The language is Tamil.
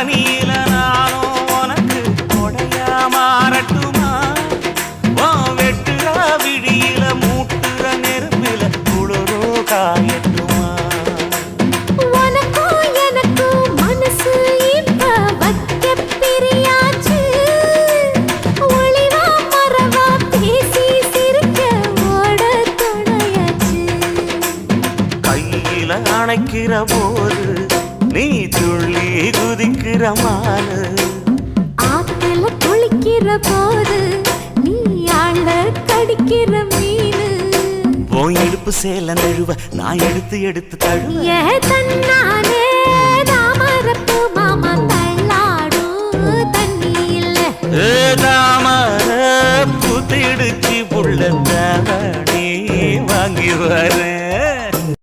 பனியில நானும் உனக்கு கொடையா மாறட்டுமா வெட்டுற விடியில மூட்டுற நெருப்பில குளிரோ காயட்டுமா உனக்கும் எனக்கும் மனசு இப்ப வைக்க பிரியாச்சு ஒளிவா மறவா பேசி சிரிக்க ஓட துணையாச்சு கையில அணைக்கிற போது நீ துள்ளி குதிக்கிற மானு ஆத்துல குளிக்கிற போது நீ ஆள கடிக்கிற மீனு உன் இடுப்பு சேல நழுவ நான் எடுத்து எடுத்து தழுவ ஏ தன்னானே தாமரப்பு மாமா தள்ளாடும் தண்ணி இல்ல தாமர பூத்திடுச்சு புள்ள தாவணி வாங்கி வரேன்